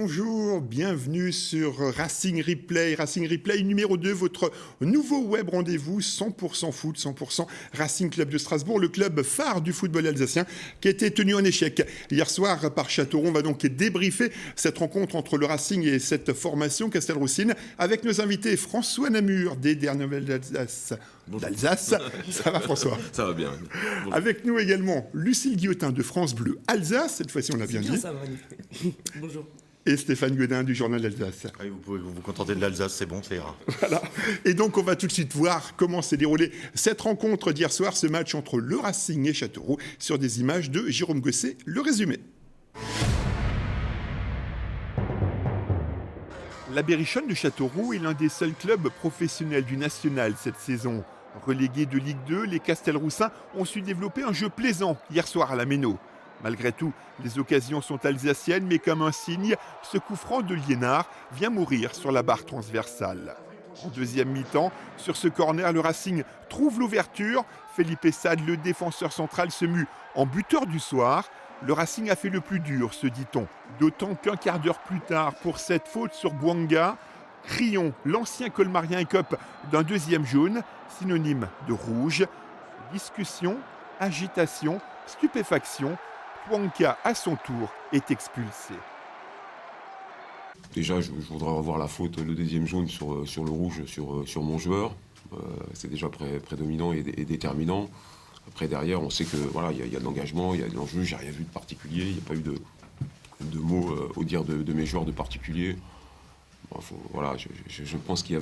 bonjour, bienvenue sur Racing Replay. Racing Replay numéro 2, votre nouveau web rendez-vous 100% foot, 100% Racing Club de Strasbourg, le club phare du football alsacien qui a été tenu en échec hier soir par Châteauroux. On va donc débriefer cette rencontre entre le Racing et cette formation Castelroussine avec nos invités François Namur des Dernières Nouvelles d'Alsace. Ça va François? Ça va bien. Bonjour. Avec nous également Lucille Guillotin de France Bleu Alsace, cette fois-ci on l'a bien dit. Ça va, magnifique. Bonjour. Et Stéphane Godin du Journal d'Alsace. Oui, vous pouvez vous contenter de l'Alsace, c'est bon, ça ira. Voilà. Et donc, on va tout de suite voir comment s'est déroulée cette rencontre d'hier soir, ce match entre le Racing et Châteauroux, sur des images de Jérôme Gosset. Le résumé. La Berrichonne de Châteauroux est l'un des seuls clubs professionnels du national cette saison. Relégués de Ligue 2, les Castelroussins ont su développer un jeu plaisant hier soir à la Méno. Malgré tout, les occasions sont alsaciennes, mais comme un signe, ce coup franc de Liénard vient mourir sur la barre transversale. En deuxième mi-temps, sur ce corner, le Racing trouve l'ouverture. Felipe Sade, le défenseur central, se mue en buteur du soir. Le Racing a fait le plus dur, se dit-on. D'autant qu'un quart d'heure plus tard, pour cette faute sur Bouanga, Crillon, l'ancien colmarien, écope d'un deuxième jaune, synonyme de rouge. Discussion, agitation, stupéfaction. Bouanga, à son tour, est expulsé. Déjà, je voudrais revoir la faute, le deuxième jaune sur le rouge, sur mon joueur. C'est déjà prédominant et déterminant. Après, derrière, on sait que voilà, il y a de l'engagement, il y a de l'enjeu. J'ai rien vu de particulier. Il n'y a pas eu de mots au dire de mes joueurs de particulier. Bon, voilà, je pense qu'il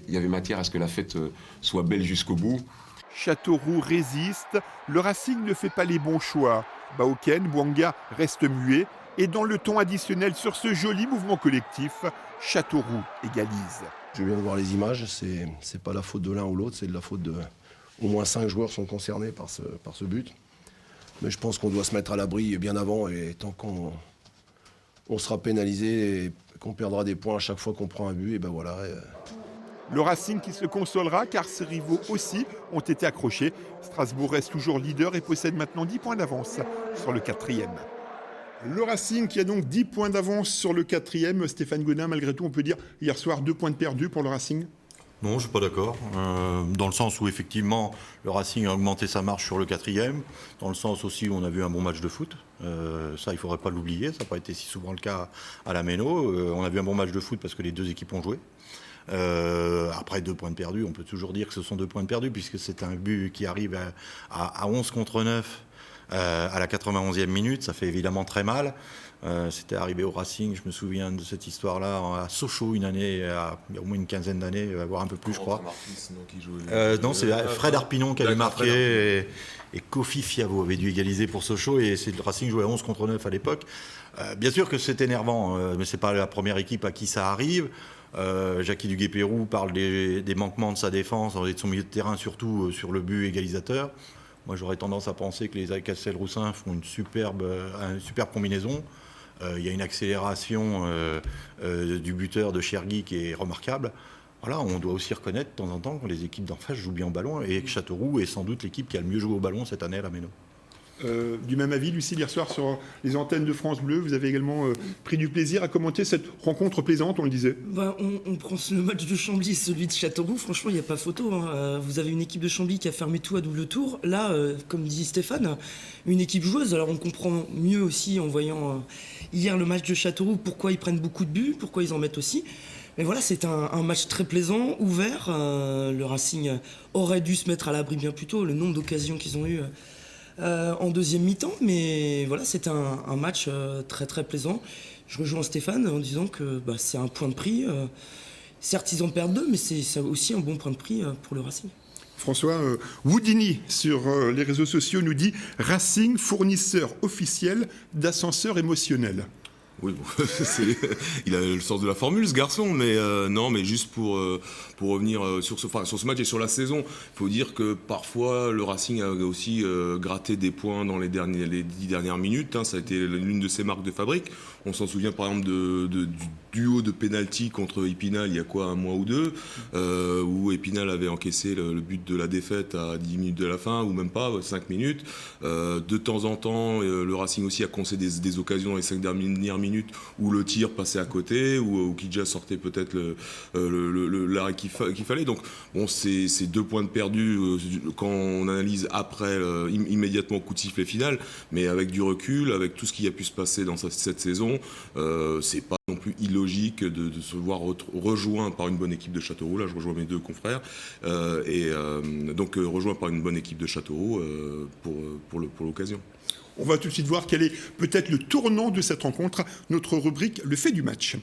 y avait matière à ce que la fête soit belle jusqu'au bout. Châteauroux résiste, le Racing ne fait pas les bons choix. Baoken, Bouanga reste muet et dans le ton additionnel sur ce joli mouvement collectif, Châteauroux égalise. Je viens de voir les images, c'est pas la faute de l'un ou l'autre, c'est de la faute de... Au moins 5 joueurs sont concernés par ce but. Mais je pense qu'on doit se mettre à l'abri bien avant et tant qu'on sera pénalisé et qu'on perdra des points à chaque fois qu'on prend un but, et ben voilà... Le Racing qui se consolera car ses rivaux aussi ont été accrochés. Strasbourg reste toujours leader et possède maintenant 10 points d'avance sur le 4e. Le Racing qui a donc 10 points d'avance sur le 4e. Stéphane Godin, malgré tout, on peut dire hier soir 2 points de perdus pour le Racing. Non, je ne suis pas d'accord. Dans le sens où effectivement le Racing a augmenté sa marche sur le 4e. Dans le sens aussi où on a vu un bon match de foot. Ça, il ne faudrait pas l'oublier. Ça n'a pas été si souvent le cas à la Méno. On a vu un bon match de foot parce que les deux équipes ont joué. Après 2 points de perdus, on peut toujours dire que ce sont 2 points de perdus puisque c'est un but qui arrive à 11 contre 9 à la 91e minute. Ça fait évidemment très mal. C'était arrivé au Racing, je me souviens de cette histoire-là à Sochaux une année, il y a au moins une quinzaine d'années, voire un peu plus je crois. Non, c'est Fred Arpinon qui avait marqué et Kofi Fiavo avait dû égaliser pour Sochaux et le Racing jouait à 11 contre 9 à l'époque. Bien sûr que c'est énervant, mais c'est pas la première équipe à qui ça arrive. Jackie Duguay-Pérou parle des manquements de sa défense et de son milieu de terrain, surtout sur le but égalisateur. Moi, j'aurais tendance à penser que les Castelroussins font une superbe combinaison. Il y a une accélération du buteur de Chergui qui est remarquable. Voilà, on doit aussi reconnaître de temps en temps que les équipes d'en face jouent bien au ballon et que Châteauroux est sans doute l'équipe qui a le mieux joué au ballon cette année à la Méno. Du même avis, Lucille, hier soir sur les antennes de France Bleu, vous avez également pris du plaisir à commenter cette rencontre plaisante, on le disait. On prend le match de Chambly et celui de Châteauroux, franchement il n'y a pas photo. Vous avez une équipe de Chambly qui a fermé tout à double tour. Là, comme dit Stéphane, une équipe joueuse. Alors on comprend mieux aussi en voyant hier le match de Châteauroux pourquoi ils prennent beaucoup de buts, pourquoi ils en mettent aussi. Mais voilà, c'est un match très plaisant, ouvert. Le Racing aurait dû se mettre à l'abri bien plus tôt, le nombre d'occasions qu'ils ont eues en deuxième mi-temps, mais voilà, c'était un match très très plaisant. Je rejoins Stéphane en disant que c'est un point de prix. Certes, ils en perdent 2, mais c'est aussi un bon point de prix pour le Racing. François Woudini sur les réseaux sociaux nous dit « Racing, fournisseur officiel d'ascenseur émotionnel ». Oui, bon, il a le sens de la formule, ce garçon, mais non, mais juste pour revenir sur ce match et sur la saison, il faut dire que parfois le Racing a aussi gratté des points dans les 10 dernières minutes. Ça a été l'une de ses marques de fabrique. On s'en souvient par exemple duo de pénalty contre Épinal il y a quoi, un mois ou deux, où Épinal avait encaissé le but de la défaite à 10 minutes de la fin, ou même pas, 5 minutes. De temps en temps, le Racing aussi a concédé des occasions dans les 5 dernières minutes où le tir passait à côté, où Kidja sortait peut-être l'arrêt qu'il fallait. Donc, bon, c'est 2 points de perdus quand on analyse après, immédiatement, coup de sifflet final, mais avec du recul, avec tout ce qui a pu se passer dans cette saison, c'est pas non plus illogique de se voir rejoint par une bonne équipe de Châteauroux. Là, je rejoins mes 2 confrères, donc rejoint par une bonne équipe de Châteauroux pour l'occasion. On va tout de suite voir quel est peut-être le tournant de cette rencontre, notre rubrique « Le fait du match ».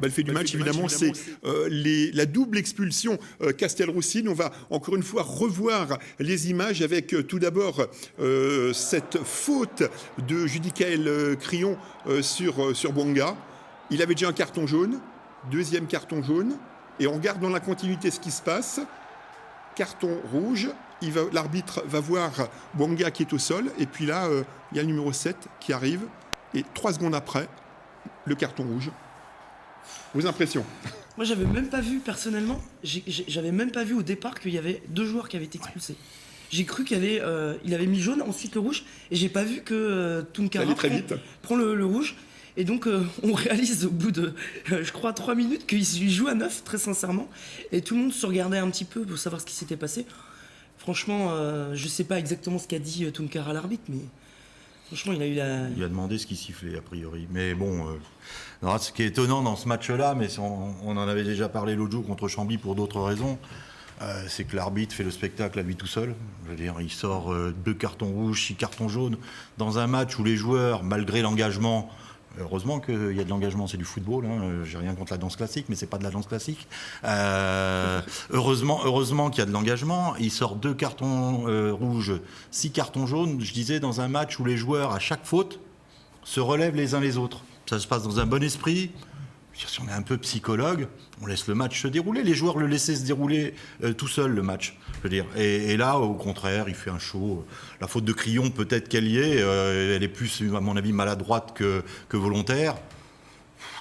Le fait du match, évidemment, c'est la double expulsion Castelroussine. On va encore une fois revoir les images avec tout d'abord cette faute de Judicaël Crillon sur Bouanga. Il avait déjà un carton jaune, 2e carton jaune, et on regarde dans la continuité ce qui se passe. Carton rouge, l'arbitre va voir Bouanga qui est au sol, et puis là, il y a le numéro 7 qui arrive, et 3 secondes après, le carton rouge. Vos impressions? Moi, j'avais même pas vu, personnellement, j'avais même pas vu au départ qu'il y avait 2 joueurs qui avaient été expulsés. J'ai cru qu'il avait mis jaune, ensuite le rouge, et j'ai pas vu que Tunkara prend le rouge. Et donc, on réalise au bout de, je crois, 3 minutes qu'il joue à 9, très sincèrement. Et tout le monde se regardait un petit peu pour savoir ce qui s'était passé. Franchement, je sais pas exactement ce qu'a dit Tunkara à l'arbitre, mais franchement, il a demandé ce qui sifflait, a priori. Mais bon, ce qui est étonnant dans ce match-là, mais on en avait déjà parlé l'autre jour contre Chambly pour d'autres raisons, c'est que l'arbitre fait le spectacle à lui tout seul. Je veux dire, il sort 2 cartons rouges, 6 cartons jaunes, dans un match où les joueurs, malgré l'engagement, heureusement qu'il y a de l'engagement, c'est du football, hein. J'ai rien contre la danse classique, mais c'est pas de la danse classique. Heureusement qu'il y a de l'engagement. Il sort 2 cartons rouges, 6 cartons jaunes. Je disais, dans un match où les joueurs, à chaque faute, se relèvent les uns les autres. Ça se passe dans un bon esprit. Si on est un peu psychologue, on laisse le match se dérouler. Les joueurs le laissaient se dérouler tout seul, le match. Je veux dire. Et là, au contraire, il fait un show. La faute de Crillon, peut-être qu'elle y est. Elle est plus, à mon avis, maladroite que volontaire.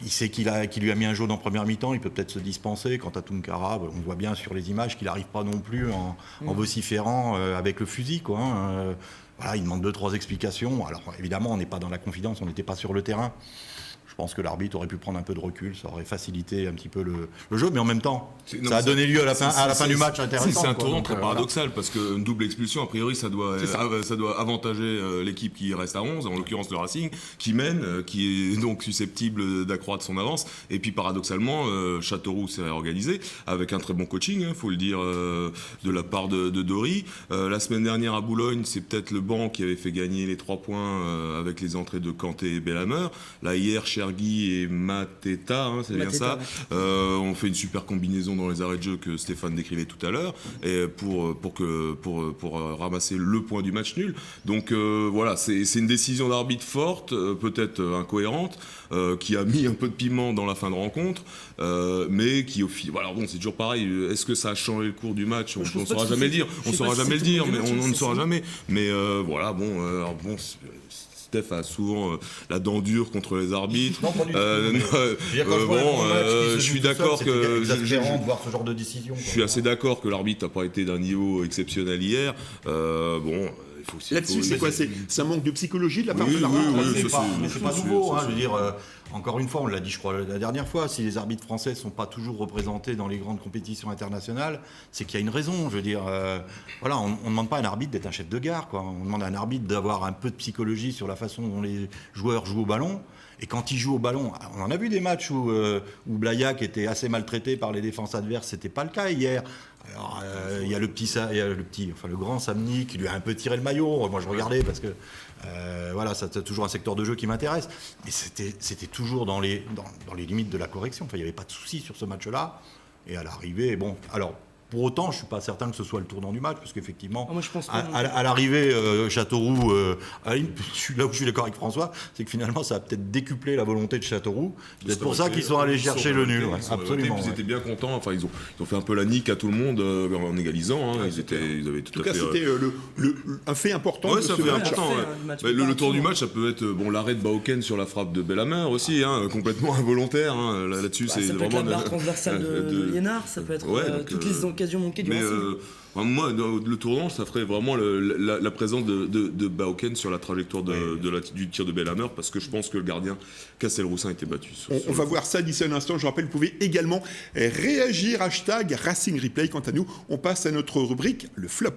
Il sait qu'il lui a mis un jaune en première mi-temps. Il peut peut-être se dispenser. Quant à Tunkara, on voit bien sur les images qu'il n'arrive pas non plus en vociférant avec le fusil, quoi. Voilà, il demande 2-3 explications. Alors, évidemment, on n'est pas dans la confidence. On n'était pas sur le terrain. Je pense que l'arbitre aurait pu prendre un peu de recul, ça aurait facilité un petit peu le jeu, mais en même temps, ça a donné lieu à la fin du match intéressant. C'est un tournant très paradoxal, parce qu'une double expulsion, a priori, ça doit avantager l'équipe qui reste à 11, en l'occurrence le Racing, qui mène, qui est donc susceptible d'accroître son avance. Et puis paradoxalement, Châteauroux s'est réorganisé, avec un très bon coaching, il faut le dire, de la part de Dory. La semaine dernière à Boulogne, c'est peut-être le banc qui avait fait gagner les 3 points avec les entrées de Kanté et Belhammer. Là, hier, Chergui et Mateta, c'est bien ça. Ouais. On fait une super combinaison dans les arrêts de jeu que Stéphane décrivait tout à l'heure, et pour ramasser le point du match nul. Donc voilà, c'est une décision d'arbitre forte, peut-être incohérente, qui a mis un peu de piment dans la fin de rencontre, mais qui au final, voilà, bon, c'est toujours pareil. Est-ce que ça a changé le cours du match? On ne saura jamais le dire. On saura jamais le dire, mais on ne saura jamais. Mais voilà, bon. Steph a souvent la dent dure contre les arbitres. Je suis d'accord que de voir ce genre de décision. Je suis assez d'accord que l'arbitre n'a pas été d'un niveau exceptionnel hier. Là-dessus, c'est quoi? C'est un manque de psychologie de la part de l'arbitre? C'est pas nouveau. Je veux dire, encore une fois, on l'a dit, je crois, la dernière fois, si les arbitres français ne sont pas toujours représentés dans les grandes compétitions internationales, c'est qu'il y a une raison. Je veux dire, voilà, on ne demande pas à un arbitre d'être un chef de gare, quoi. On demande à un arbitre d'avoir un peu de psychologie sur la façon dont les joueurs jouent au ballon. Et quand ils jouent au ballon, on en a vu des matchs où Blaillac était assez maltraité par les défenses adverses. C'était pas le cas hier. Alors, il y a le grand Samny qui lui a un peu tiré le maillot. Moi, je regardais parce que voilà, c'est toujours un secteur de jeu qui m'intéresse. Mais c'était toujours dans les limites de la correction. Enfin, il n'y avait pas de souci sur ce match-là. Et à l'arrivée, bon, alors Pour autant, je suis pas certain que ce soit le tournant du match, parce qu'effectivement, Moi, je pense pas, à l'arrivée, Châteauroux, là où je suis d'accord avec François, c'est que finalement, ça a peut-être décuplé la volonté de Châteauroux. C'est pour ça qu'ils sont allés chercher le nul. Absolument. Ils étaient bien contents. Enfin, ils ont fait un peu la nique à tout le monde en égalisant. Ils avaient tout En tout à cas, fait. c'était un fait important de Ça ce fait match. important. Le tour du match, ça peut être l'arrêt de Bauken sur la frappe de Belhammer aussi, complètement involontaire. Là-dessus, c'est ça peut être vraiment la barre transversale de Liénard, ça peut être toutes les occasions manquées du Racing. Moi, le tournant, ça ferait vraiment la présence de Bauken sur la trajectoire du tir de Belhammer, parce que je pense que le gardien Castelroussin était battu. On va voir ça d'ici un instant. Je rappelle, vous pouvez également réagir. #Racing Replay. Quant à nous, on passe à notre rubrique, le flop.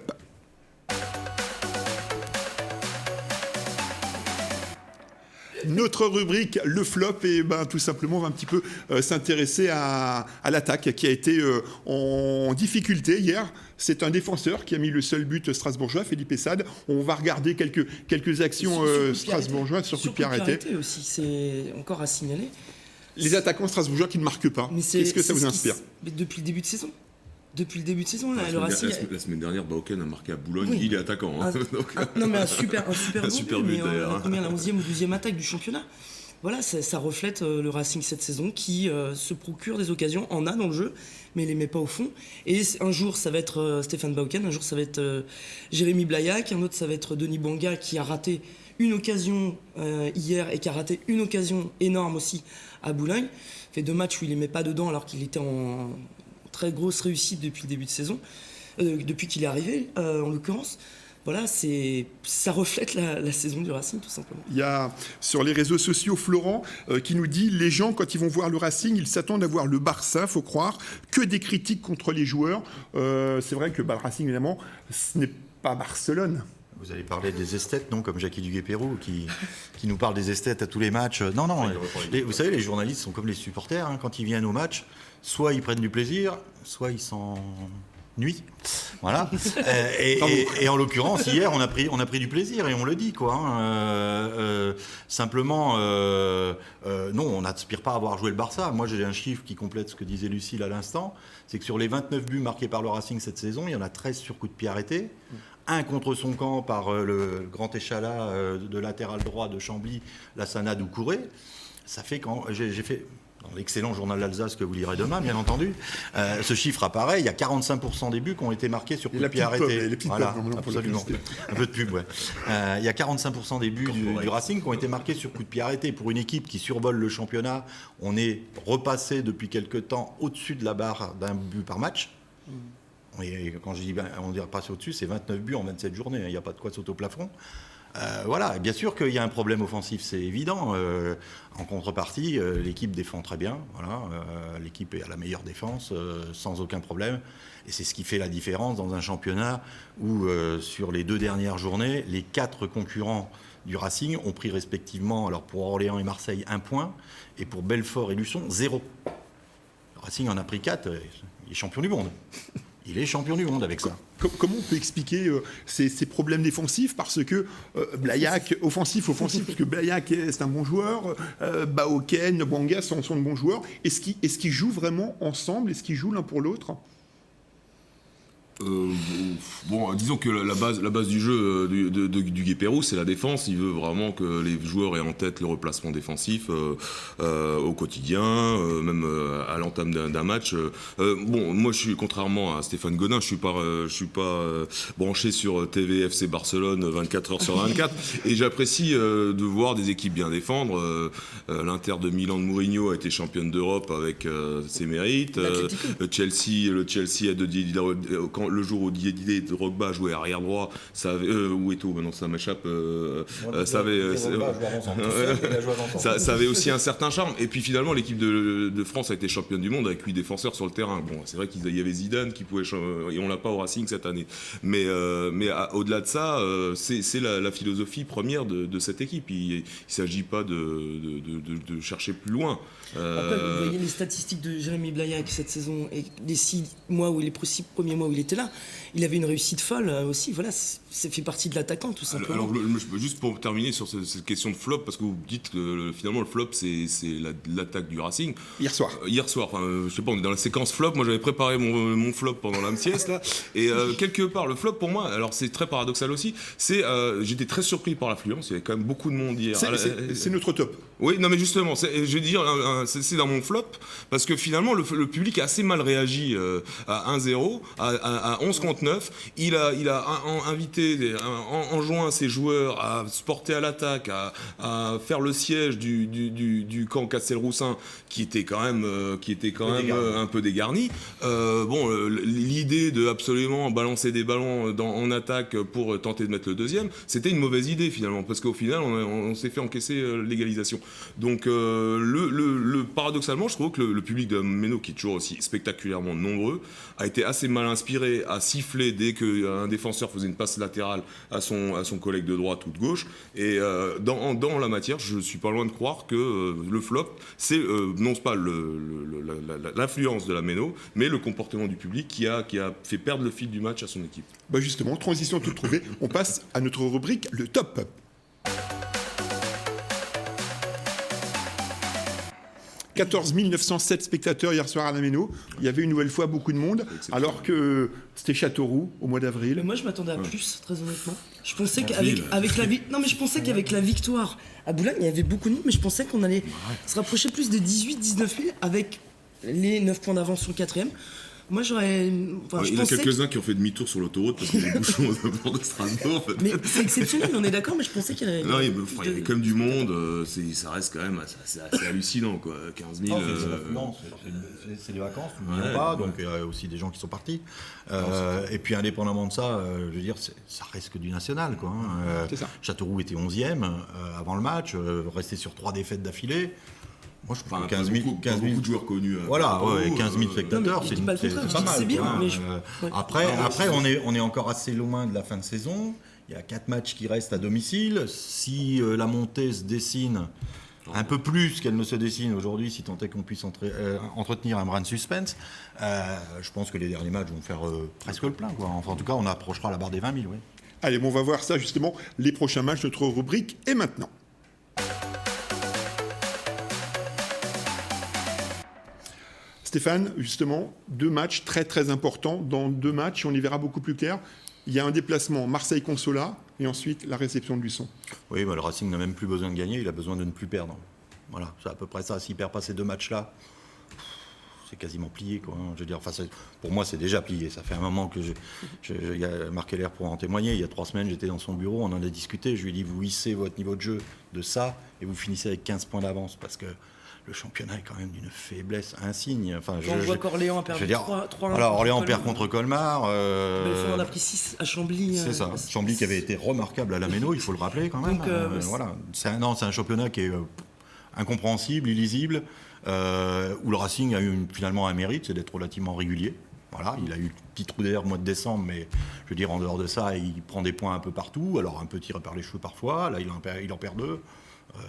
Notre rubrique, le flop, et tout simplement, on va un petit peu s'intéresser à l'attaque qui a été en difficulté hier. C'est un défenseur qui a mis le seul but strasbourgeois, Felipe Sade. On va regarder quelques actions strasbourgeoises sur coup de pied arrêté. Aussi, c'est encore à signaler. Les attaquants strasbourgeois qui ne marquent pas. Qu'est-ce que ça vous inspire? Depuis le début de saison. Là, le La Racing. la semaine dernière, Bauken a marqué à Boulogne. Oui. Il est attaquant. Non, mais un super but, but, d'ailleurs. Combien, la 11e ou 12e attaque du championnat. Voilà, ça reflète le Racing cette saison qui se procure des occasions, en a dans le jeu, mais il les met pas au fond. Et un jour, ça va être Stéphane Bauken, un jour, ça va être Jérémy Blaillac, un autre, ça va être Denis Bouanga qui a raté une occasion hier et qui a raté une occasion énorme aussi à Boulogne. Fait 2 matchs où il les met pas dedans alors qu'il était en très grosse réussite depuis le début de saison, depuis qu'il est arrivé en l'occurrence. Voilà, ça reflète la saison du Racing tout simplement. Il y a sur les réseaux sociaux Florent qui nous dit les gens quand ils vont voir le Racing, ils s'attendent à voir le Barça, faut croire, que des critiques contre les joueurs. C'est vrai que le Racing évidemment, ce n'est pas Barcelone. Vous allez parler des esthètes, non, comme Jackie Duguay-Pérou, qui nous parle des esthètes à tous les matchs. Non, vous savez, les journalistes sont comme les supporters. Quand ils viennent au match, soit ils prennent du plaisir, soit ils s'ennuient. Voilà. Et en l'occurrence, hier, on a pris du plaisir, et on le dit, quoi. Simplement, non, on n'aspire pas à avoir joué le Barça. Moi, j'ai un chiffre qui complète ce que disait Lucille à l'instant. C'est que sur les 29 buts marqués par le Racing cette saison, il y en a 13 sur coup de pied arrêté. Un contre son camp par le grand échalas de latéral droit de Chambly, Lassana Doucouré. Ça fait quand j'ai fait dans l'excellent journal d'Alsace que vous lirez demain, bien entendu, ce chiffre apparaît. Il y a 45% des buts qui ont été marqués sur coup de pied arrêté. Voilà, absolument. Un peu de pub, ouais. Il y a 45% des buts du Racing qui ont été marqués sur coup de pied arrêté. Pour une équipe qui survole le championnat, on est repassé depuis quelque temps au-dessus de la barre d'un but par match. Et quand je dis on dirait passer au-dessus, c'est 29 buts en 27 journées. Il n'y a pas de quoi sauter au plafond. Voilà, bien sûr qu'il y a un problème offensif, c'est évident. En contrepartie, l'équipe défend très bien. Voilà, l'équipe est à la meilleure défense, sans aucun problème. Et c'est ce qui fait la différence dans un championnat où, sur les 2 dernières journées, les 4 concurrents du Racing ont pris respectivement, alors pour Orléans et Marseille, 1 point, et pour Belfort et Luçon, 0. Le Racing en a pris 4, il est champion du monde. Il est champion du monde avec ça. Comment on peut expliquer ces problèmes défensifs? Parce que Blaillac, offensif, parce que Blaillac c'est un bon joueur, Bauken, Bouanga sont de bons joueurs. Est-ce qu'ils jouent vraiment ensemble? Est-ce qu'ils jouent l'un pour l'autre? Disons que la base du jeu du Duguay-Pérou, c'est la défense. Il veut vraiment que les joueurs aient en tête le replacement défensif au quotidien, même à l'entame d'un match. Moi, contrairement à Stéphane Godin, je suis pas branché sur TVFC Barcelone 24 heures sur 24, et j'apprécie de voir des équipes bien défendre. L'Inter de Milan de Mourinho a été championne d'Europe avec ses mérites. Le Chelsea a le jour où Didier Drogba jouait arrière droit, ça avait, où Eto'o, maintenant ça m'échappe, ça avait aussi un certain charme. Et puis finalement, l'équipe de France a été championne du monde avec 8 défenseurs sur le terrain. Bon, c'est vrai qu'il y avait Zidane qui pouvait, et on l'a pas au Racing cette année. Mais au-delà de ça, c'est la philosophie première de cette équipe. Il s'agit pas de chercher plus loin. Après, vous voyez les statistiques de Jérémy Blaillac cette saison et les 6 premiers mois où il était là. Il avait une réussite folle aussi. Voilà, ça fait partie de l'attaquant, tout simplement. Alors, juste pour terminer sur cette question de flop, parce que vous dites que finalement le flop c'est l'attaque du Racing. Hier soir. Hier soir, je sais pas, on est dans la séquence flop. Moi j'avais préparé mon flop pendant la sieste là. Et quelque part, le flop pour moi, alors c'est très paradoxal aussi, j'étais très surpris par l'affluence. Il y avait quand même beaucoup de monde hier. C'est notre top. Oui, non mais justement, je vais dire, c'est dans mon flop, parce que finalement le public a assez mal réagi à 1-0, à 11 contre 9. Il a invité, enjoint ses joueurs à se porter à l'attaque, à faire le siège du camp Castelroussin, qui était quand même un peu dégarni. L'idée de absolument balancer des ballons en attaque pour tenter de mettre le deuxième, c'était une mauvaise idée finalement, parce qu'au final on s'est fait encaisser l'égalisation. Donc paradoxalement, je trouve que le public de Méno, qui est toujours aussi spectaculairement nombreux, a été assez mal inspiré à siffler dès qu'un défenseur faisait une passe latérale à son collègue de droite ou de gauche. Et dans la matière, je suis pas loin de croire que le flop, c'est non pas l'influence de la Méno, mais le comportement du public qui a fait perdre le fil du match à son équipe. Bah justement, transition toute trouvée, on passe à notre rubrique, le top. 14 907 spectateurs hier soir à la Méno. Il y avait une nouvelle fois beaucoup de monde, alors que c'était Châteauroux au mois d'avril. Mais moi, je m'attendais à plus, très honnêtement. Je pensais qu'avec la victoire à Boulogne, il y avait beaucoup de monde, mais je pensais qu'on allait se rapprocher plus de 18-19 000 avec les 9 points d'avance sur le 4e. Moi, j'aurais. Il y en a quelques-uns qui ont fait demi-tour sur l'autoroute parce qu'il y a des bouchons aux abords de Strasbourg. Mais c'est exceptionnel, on est d'accord, mais je pensais qu'il y avait. Non, il y avait quand même du monde, ça reste quand même assez hallucinant, quoi. 15 000. C'est les vacances, pas, donc il y a aussi des gens qui sont partis. Et puis, indépendamment de ça, je veux dire, ça reste que du national, quoi. C'est ça. Châteauroux était 11e avant le match, resté sur 3 défaites d'affilée. Moi, je trouve que 15 000, beaucoup de joueurs connus. Voilà, 15 000 spectateurs, c'est pas mal. C'est bien, mais Après, on est encore assez loin de la fin de saison. Il y a 4 matchs qui restent à domicile. Si la montée se dessine un peu plus qu'elle ne se dessine aujourd'hui, si tant est qu'on puisse entretenir un brin de suspense, je pense que les derniers matchs vont faire presque le plein, quoi. Enfin, en tout cas, on approchera la barre des 20 000. Oui. Allez, on va voir ça justement, les prochains matchs, notre rubrique est maintenant. Stéphane, justement, 2 matchs très très importants. Dans 2 matchs, on y verra beaucoup plus clair. Il y a un déplacement Marseille-Consola et ensuite la réception de Luçon. Oui, le Racing n'a même plus besoin de gagner, il a besoin de ne plus perdre. Voilà, c'est à peu près ça. S'il perd pas ces 2 matchs-là, c'est quasiment plié, quoi. Je veux dire, pour moi, c'est déjà plié. Ça fait un moment que il y a Marc Heller pour en témoigner. Il y a 3 semaines, j'étais dans son bureau, on en a discuté. Je lui ai dit, vous hissez votre niveau de jeu de ça et vous finissez avec 15 points d'avance parce que le championnat est quand même d'une faiblesse insigne. Enfin, on voit qu'Orléans a perdu 3-1. Alors, Orléans perd contre Colmar. On a pris 6 à Chambly. C'est ça. Chambly qui avait été remarquable à la Méno, il faut le rappeler quand même. Donc, voilà. C'est un championnat qui est incompréhensible, illisible, où le Racing a eu finalement un mérite, c'est d'être relativement régulier. Voilà, il a eu un petit trou d'air au mois de décembre, mais je veux dire, en dehors de ça, il prend des points un peu partout. Alors, un peu tiré par les cheveux parfois. Là, il en perd 2.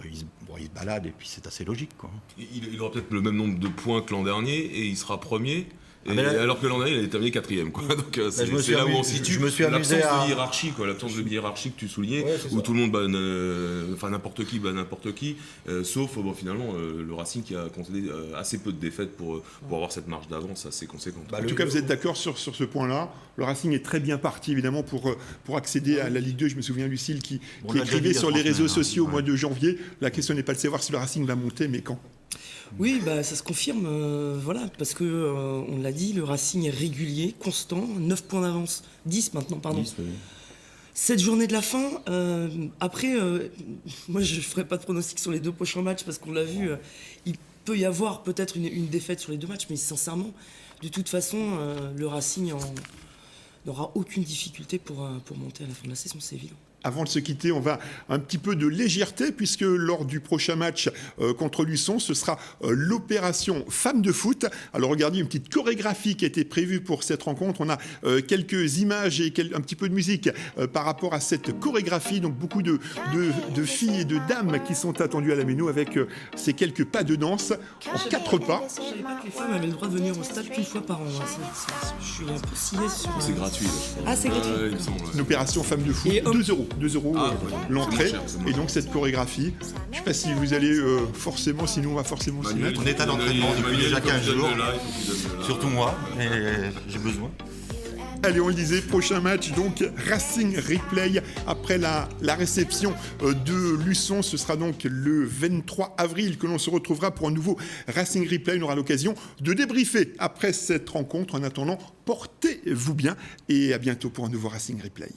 Il se balade et puis c'est assez logique, quoi. Il aura peut-être le même nombre de points que l'an dernier et il sera premier. Alors que l'an dernier, il a terminé 4e, quoi. Donc c'est là où on situe. Je me suis amusé l'absence de hiérarchie, quoi. L'absence de hiérarchie que tu soulignais, où tout le monde bat n'importe qui bat n'importe qui, sauf finalement le Racing qui a concédé assez peu de défaites pour avoir cette marge d'avance assez conséquente. En tout cas, vous êtes d'accord sur ce point-là. Le Racing est très bien parti, évidemment, pour accéder à la Ligue 2. Je me souviens, Lucille, qui écrivait sur les réseaux sociaux au mois de janvier. La question n'est pas de savoir si le Racing va monter, mais quand. Oui, ça se confirme, voilà, parce que on l'a dit, le Racing est régulier, constant, 9 points d'avance, 10 maintenant, pardon. 10, oui. 7 journées de la fin, après, moi je ne ferai pas de pronostic sur les 2 prochains matchs parce qu'on l'a vu, il peut y avoir peut-être une défaite sur les 2 matchs, mais sincèrement, de toute façon, le Racing n'aura aucune difficulté pour monter à la fin de la saison, c'est évident. avant de se quitter, on va un petit peu de légèreté, puisque lors du prochain match contre Luçon, ce sera l'opération Femmes de foot. Alors regardez, une petite chorégraphie qui a été prévue pour cette rencontre. On a quelques images et un petit peu de musique par rapport à cette chorégraphie. Donc beaucoup de filles et de dames qui sont attendues à la Méno avec ces quelques pas de danse en 4 pas. Je savais pas que les femmes avaient le droit de venir au stade qu'une fois par an. Je suis un peu scié sur... C'est gratuit. Là. Ah, c'est gratuit. Il me semble, ouais. Une opération Femmes de foot, Et 2 euros. 2 euros Ah, ouais. l'entrée. C'est moins cher, c'est moins Et donc cette chorégraphie, je ne sais pas si vous allez forcément, sinon on va forcément s'y Manuel, mettre. On est à l'entraînement depuis Manuel, déjà il faut 15 qu'il donne jours. le là, il faut qu'il donne le là. Surtout moi, mais j'ai besoin. Allez, on le disait, prochain match, donc Racing Replay. Après la réception de Luçon, ce sera donc le 23 avril que l'on se retrouvera pour un nouveau Racing Replay. On aura l'occasion de débriefer après cette rencontre. En attendant, portez-vous bien et à bientôt pour un nouveau Racing Replay.